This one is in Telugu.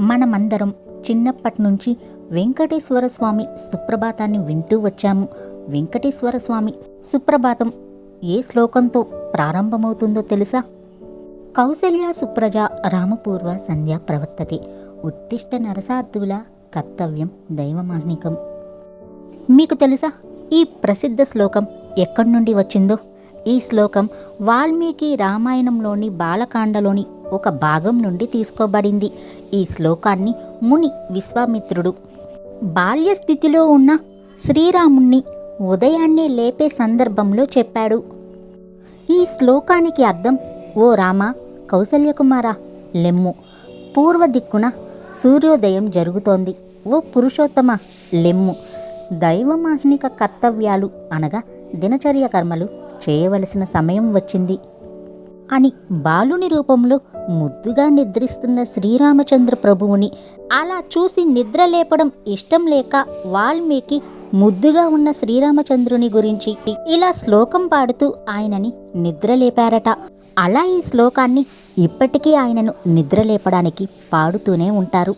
మనమందరం చిన్నప్పటి నుంచి వెంకటేశ్వర స్వామి సుప్రభాతాన్ని వింటూ వచ్చాము. వెంకటేశ్వర స్వామి సుప్రభాతం ఏ శ్లోకంతో ప్రారంభమవుతుందో తెలుసా? కౌసల్య సుప్రజ రామపూర్వ సంధ్య ప్రవర్తతే ఉత్తిష్ట నరసార్థుల కర్తవ్యం దైవమాహ్నికం. మీకు తెలుసా ఈ ప్రసిద్ధ శ్లోకం ఎక్కడి నుండి వచ్చిందో? ఈ శ్లోకం వాల్మీకి రామాయణంలోని బాలకాండలోని ఒక భాగం నుండి తీసుకోబడింది. ఈ శ్లోకాన్ని ముని విశ్వామిత్రుడు బాల్య స్థితిలో ఉన్న శ్రీరాముణ్ణి ఉదయాన్నే లేపే సందర్భంలో చెప్పాడు. ఈ శ్లోకానికి అర్థం, ఓ రామ, కౌసల్యకుమార, లెమ్ము, పూర్వ దిక్కున సూర్యోదయం జరుగుతోంది. ఓ పురుషోత్తమ, లెమ్ము, దైవమాహ్నిక కర్తవ్యాలు అనగా దినచర్య కర్మలు చేయవలసిన సమయం వచ్చింది అని బాలుని రూపంలో ముద్దుగా నిద్రిస్తున్న శ్రీరామచంద్ర ప్రభువుని అలా చూసి నిద్ర లేపడం ఇష్టం లేక వాల్మీకి ముద్దుగా ఉన్న శ్రీరామచంద్రుని గురించి ఇలా శ్లోకం పాడుతూ ఆయనని నిద్రలేపారట. అలా ఈ శ్లోకాన్ని ఇప్పటికీ ఆయనను నిద్రలేపడానికి పాడుతూనే ఉంటారు.